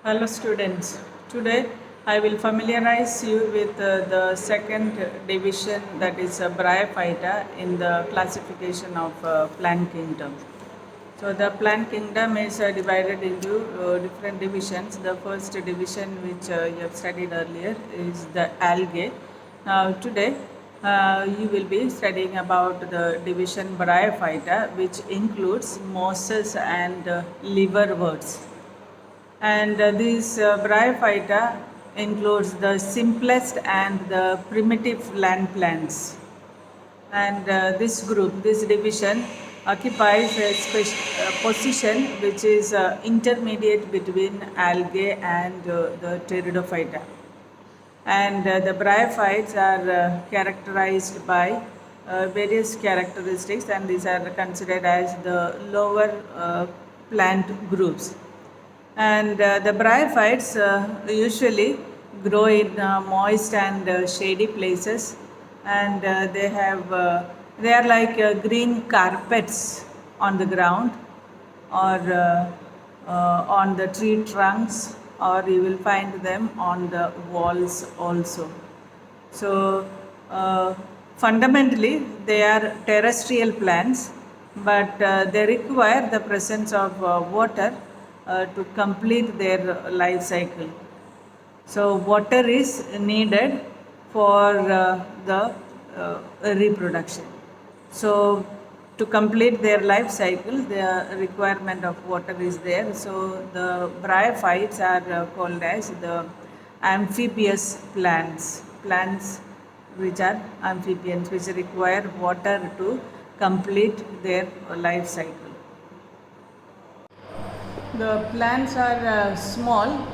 Hello students, today I will familiarize you with the second division, that is Bryophyta, in the classification of plant kingdom. So the plant kingdom is divided into different divisions. The first division, which you have studied earlier, is the algae. Now today you will be studying about the division Bryophyta, which includes mosses and liverworts. And this Bryophyta includes the simplest and the primitive land plants. And this group, this division, occupies a position which is intermediate between algae and the Pteridophyta. And the bryophytes are characterized by various characteristics, and these are considered as the lower plant groups. And the bryophytes usually grow in moist and shady places, and they are like green carpets on the ground, or on the tree trunks, or you will find them on the walls also. So fundamentally they are terrestrial plants, but they require the presence of water to complete their life cycle. So water is needed for the reproduction. So to complete their life cycle, the requirement of water is there. So the bryophytes are called as the amphibious plants, plants which are amphibians, which require water to complete their life cycle. The plants are small,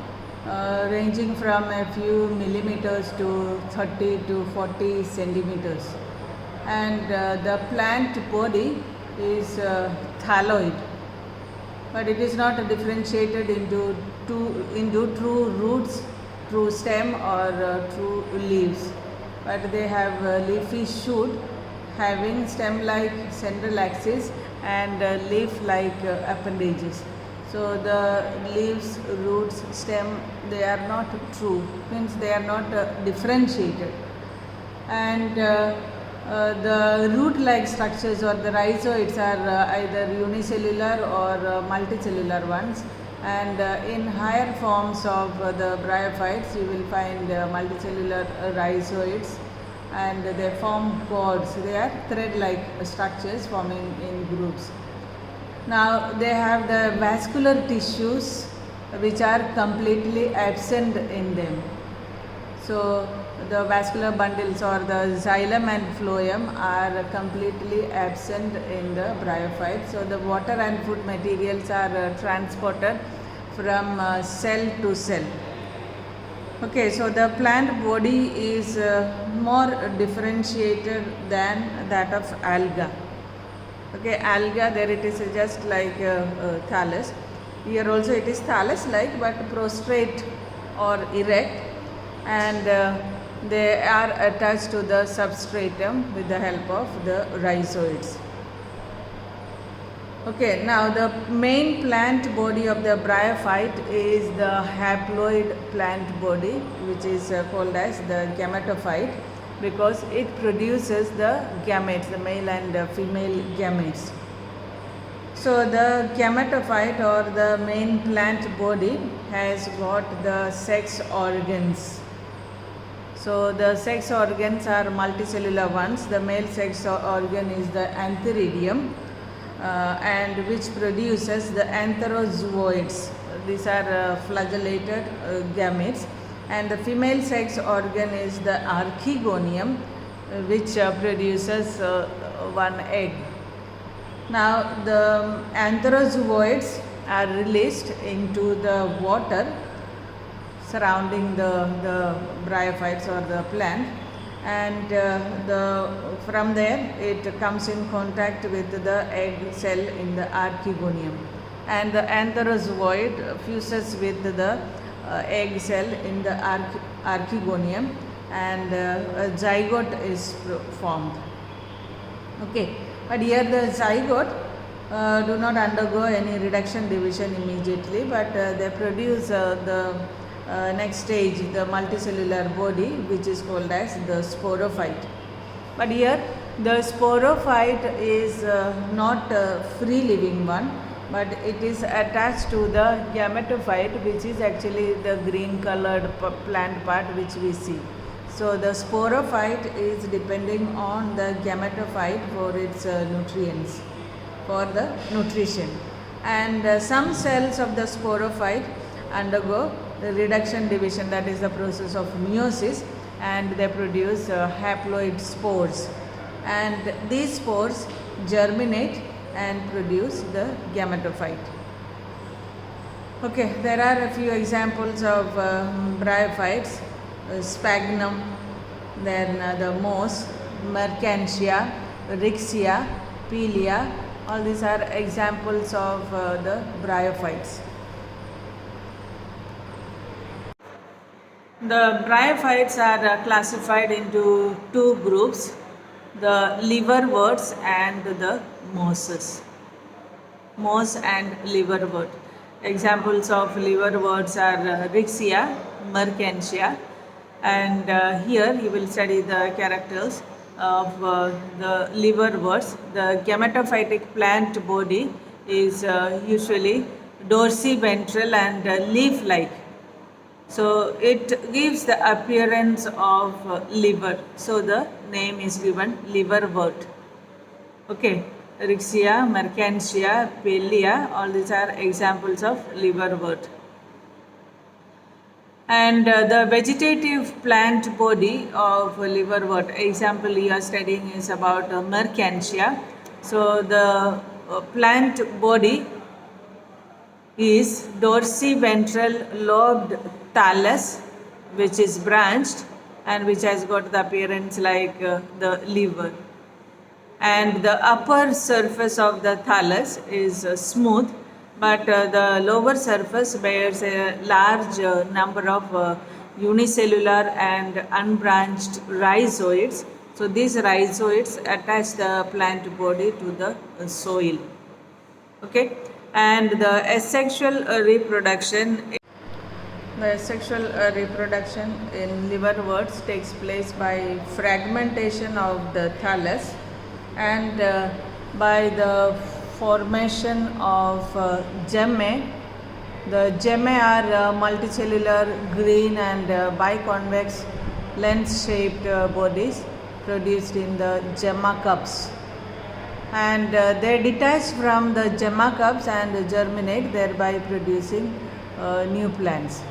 ranging from a few millimeters to 30 to 40 centimeters. And the plant body is thalloid, but it is not differentiated into true roots, true stem, or true leaves. But they have a leafy shoot having stem-like central axis and leaf-like appendages. So the leaves, roots, stem, they are not true, means they are not differentiated. And the root-like structures or the rhizoids are either unicellular or multicellular ones. And in higher forms of the bryophytes, you will find multicellular rhizoids, and they form cords. They are thread-like structures forming in groups. Now they have the vascular tissues which are completely absent in them. So the vascular bundles or the xylem and phloem are completely absent in the bryophyte. So the water and food materials are transported from cell to cell. Okay, so the plant body is more differentiated than that of alga. Okay, alga, there it is just like thallus. Here also it is thallus-like, but prostrate or erect, and they are attached to the substratum with the help of the rhizoids. Okay, now the main plant body of the bryophyte is the haploid plant body, which is called as the gametophyte, because it produces the gametes, the male and female gametes. So the gametophyte or the main plant body has got the sex organs. So the sex organs are multicellular ones. The male sex organ is the antheridium, and which produces the antherozooids. These are flagellated gametes. And the female sex organ is the archegonium, which produces one egg. Now the antherozooids are released into the water surrounding the bryophytes or the plant, and from there it comes in contact with the egg cell in the archegonium, and the antherozooid fuses with the egg cell in the archegonium, and a zygote is formed. Okay, but here the zygote do not undergo any reduction division immediately, but they produce the next stage, the multicellular body, which is called as the sporophyte. But here the sporophyte is not a free living one, but it is attached to the gametophyte, which is actually the green colored plant part which we see. So the sporophyte is depending on the gametophyte for its nutrients, for the nutrition. And some cells of the sporophyte undergo the reduction division, that is the process of meiosis, and they produce haploid spores, and these spores germinate and produce the gametophyte. Okay, there are a few examples of bryophytes: sphagnum, then the moss, mercantia, rixia, pilia. All these are examples of the bryophytes. The bryophytes are classified into two groups: the liverworts and the mosses. Moss and liverwort. Examples of liverworts are rixia, mercantia, and here you will study the characters of the liverworts. The gametophytic plant body is usually dorsiventral and leaf-like. So it gives the appearance of liver. So the name is given liverwort. Okay, rixia, mercantia, pilia, all these are examples of liverwort. And the vegetative plant body of liverwort, example you are studying is about mercantia. So the plant body is dorsiventral lobed thallus, which is branched and which has got the appearance like the liver. And the upper surface of the thallus is smooth, but the lower surface bears a large number of unicellular and unbranched rhizoids. So these rhizoids attach the plant body to the soil. Okay, and the asexual reproduction. The asexual reproduction in liverworts takes place by fragmentation of the thallus and by the formation of gemmae. The gemmae are multicellular, green and biconvex lens-shaped bodies produced in the gemma cups. And they detach from the gemma cups and germinate, thereby producing new plants.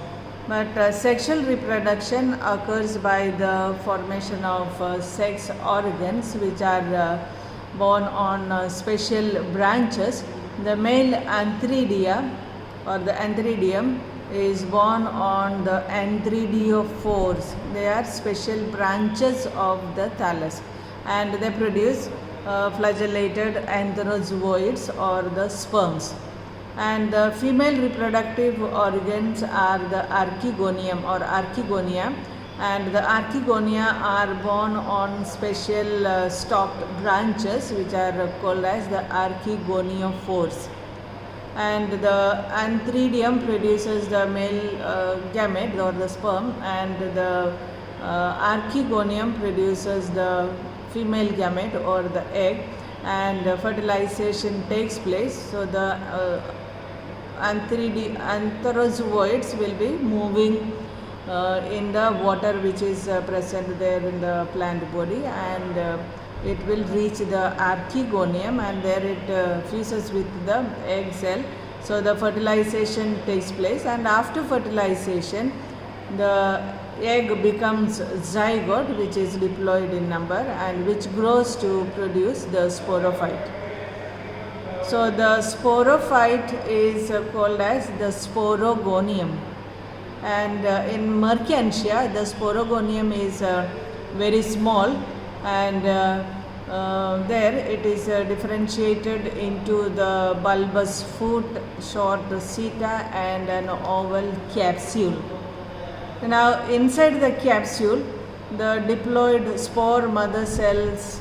But sexual reproduction occurs by the formation of sex organs, which are born on special branches. The male antheridia or the antheridium is born on the anthridiophores. They are special branches of the thallus, and they produce flagellated anthrozoids or the sperms. And the female reproductive organs are the archegonium or archegonia, and the archegonia are born on special stalked branches which are called as the archegoniophores. And the antheridium produces the male gamete or the sperm, and the archegonium produces the female gamete or the egg, and fertilization takes place. So the anthrozoids will be moving in the water which is present there in the plant body, and it will reach the archegonium, and there it fuses with the egg cell. So the fertilization takes place, and after fertilization the egg becomes zygote, which is diploid in number and which grows to produce the sporophyte. So the sporophyte is called as the sporogonium, and in mercantia the sporogonium is very small, and there it is differentiated into the bulbous foot, short seta and an oval capsule. Now inside the capsule the diploid spore mother cells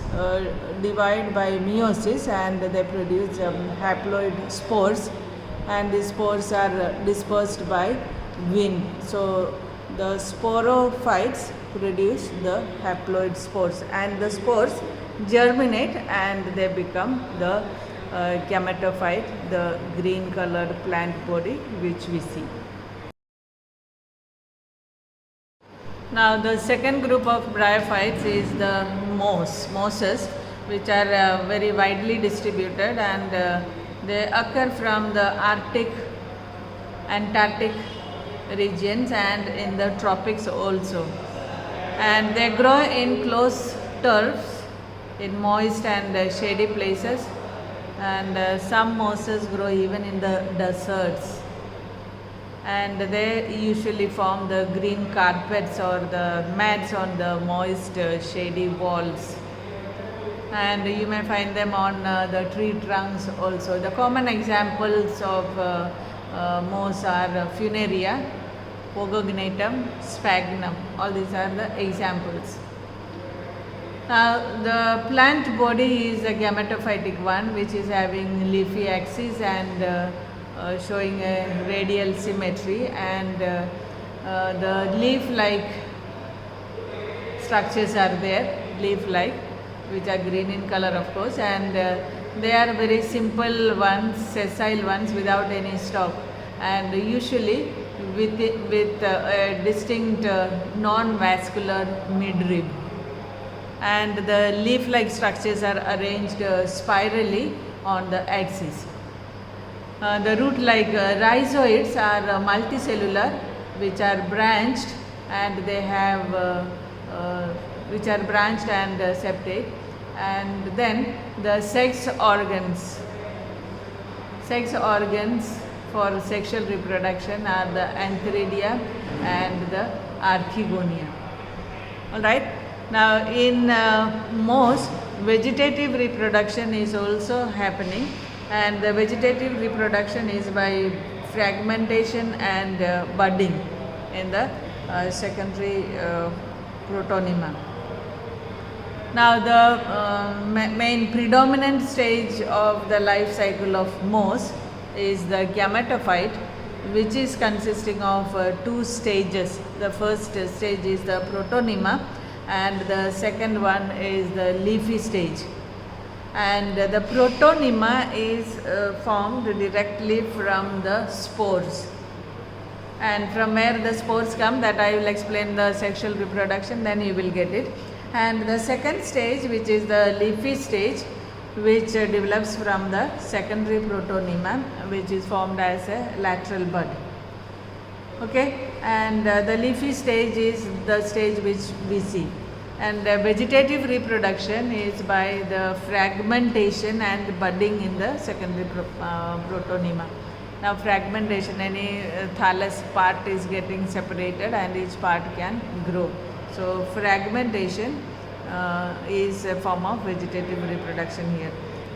divide by meiosis, and they produce haploid spores, and these spores are dispersed by wind. So the sporophytes produce the haploid spores, and the spores germinate and they become the gametophyte, the green colored plant body which we see. Now the second group of bryophytes is the mosses, which are very widely distributed, and they occur from the Arctic, Antarctic regions and in the tropics also. And they grow in close turfs in moist and shady places, and some mosses grow even in the deserts, and they usually form the green carpets or the mats on the moist shady walls, and you may find them on the tree trunks also. The common examples of moss are Funaria, Pogognatum, Sphagnum. All these are the examples. Now the plant body is a gametophytic one, which is having leafy axis and showing a radial symmetry, and the leaf-like structures are there, leaf-like, which are green in color of course, and they are very simple ones, sessile ones without any stalk, and usually with a distinct non-vascular midrib, and the leaf-like structures are arranged spirally on the axis. The root-like rhizoids are multicellular, which are branched, and they have which are branched and septate. And then the sex organs for sexual reproduction are the Antheridia and the Archegonia. All right. Now in moss, vegetative reproduction is also happening, and the vegetative reproduction is by fragmentation and budding in the secondary protonema. Now the main predominant stage of the life cycle of moss is the gametophyte, which is consisting of two stages. The first stage is the protonema, and the second one is the leafy stage. And the protonema is formed directly from the spores, and from where the spores come, that I will explain the sexual reproduction, then you will get it. And the second stage, which is the leafy stage, which develops from the secondary protonema, which is formed as a lateral bud. Okay, and the leafy stage is the stage which we see. And vegetative reproduction is by the fragmentation and budding in the secondary protonema. Now fragmentation, any thallus part is getting separated and each part can grow. So fragmentation is a form of vegetative reproduction here.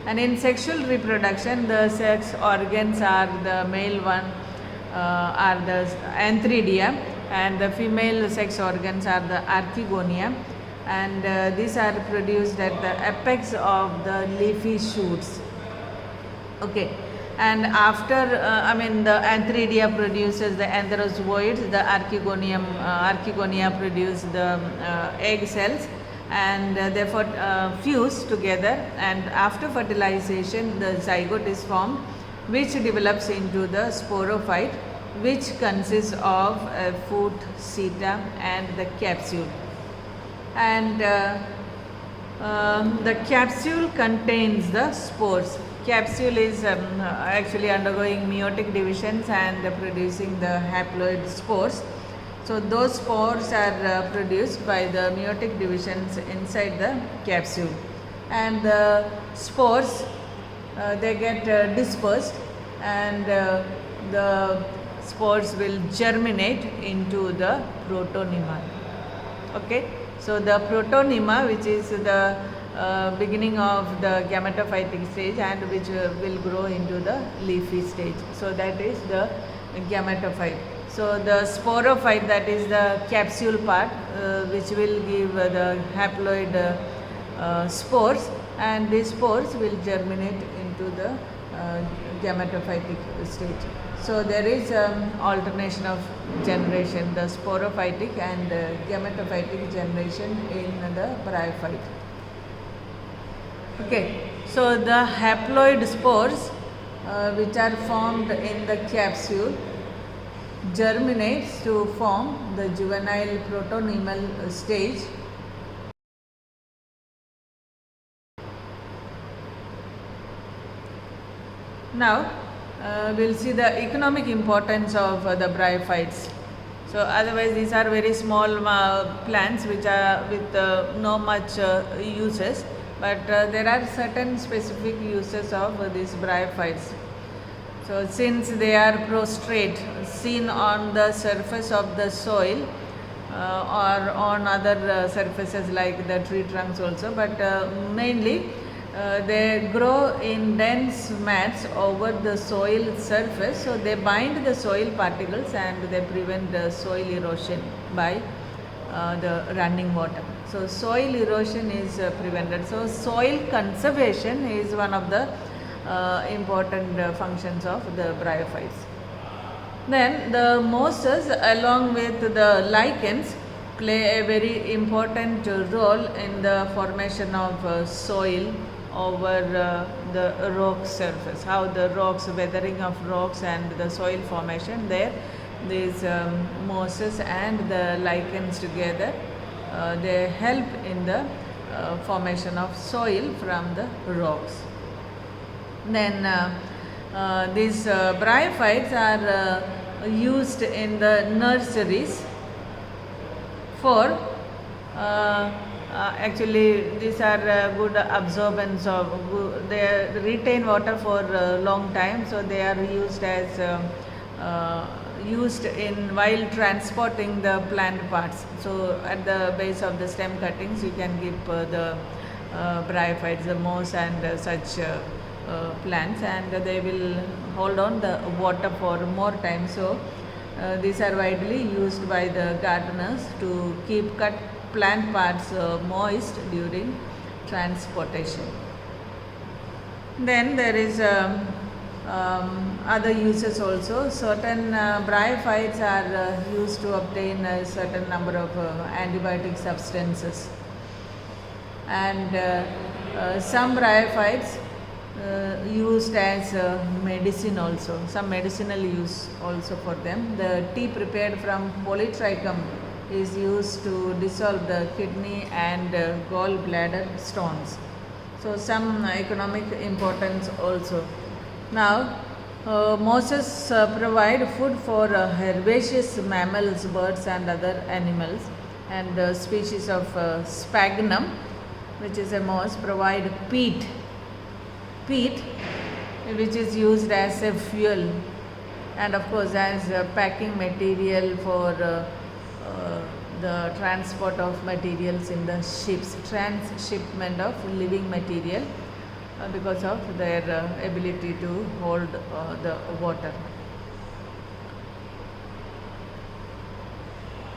And in sexual reproduction, the sex organs are the male one are the Antheridia, and the female sex organs are the Archegonia, and these are produced at the apex of the leafy shoots. Okay, and after the Antheridia produces the antherozoids, the Archegonia produce the egg cells, and therefore fuse together, and after fertilization the zygote is formed, which develops into the sporophyte, which consists of a foot, seta and the capsule. And the capsule contains the spores. Capsule is actually undergoing meiotic divisions and producing the haploid spores. So those spores are produced by the meiotic divisions inside the capsule, and the spores they get dispersed, and the spores will germinate into the protonema. Okay, so the protonema, which is the beginning of the gametophytic stage and which will grow into the leafy stage. So that is the gametophyte. So the sporophyte, that is the capsule part, which will give the haploid spores, and these spores will germinate into the gametophytic stage. So there is alternation of generation, the sporophytic and gametophytic generation in the bryophyte. Okay, so the haploid spores which are formed in the capsule germinates to form the juvenile protonemal stage. Now we'll see the economic importance of the bryophytes. So otherwise these are very small plants which are with no much uses, but there are certain specific uses of these bryophytes. So since they are prostrate, seen on the surface of the soil or on other surfaces like the tree trunks also, but mainly they grow in dense mats over the soil surface, so they bind the soil particles and they prevent the soil erosion by the running water. So soil erosion is prevented. So soil conservation is one of the important functions of the bryophytes. Then the mosses along with the lichens play a very important role in the formation of soil over the rock surface. How the rocks, weathering of rocks and the soil formation there, these mosses and the lichens together, they help in the formation of soil from the rocks. Then these bryophytes are used in the nurseries for actually these are good absorbance of, they retain water for a long time, so they are used as used in while transporting the plant parts. So at the base of the stem cuttings you can keep the bryophytes, the moss and such plants, and they will hold on the water for more time. So these are widely used by the gardeners to keep cut plant parts moist during transportation. Then there is other uses also. Certain bryophytes are used to obtain a certain number of antibiotic substances, and some bryophytes used as medicine also, some medicinal use also for them. The tea prepared from polytrichum is used to dissolve the kidney and gallbladder stones. So some economic importance also. Now mosses provide food for herbaceous mammals, birds and other animals, and species of sphagnum, which is a moss, provide peat, which is used as a fuel and of course as a packing material for the transport of materials in the ships, transshipment of living material because of their ability to hold the water.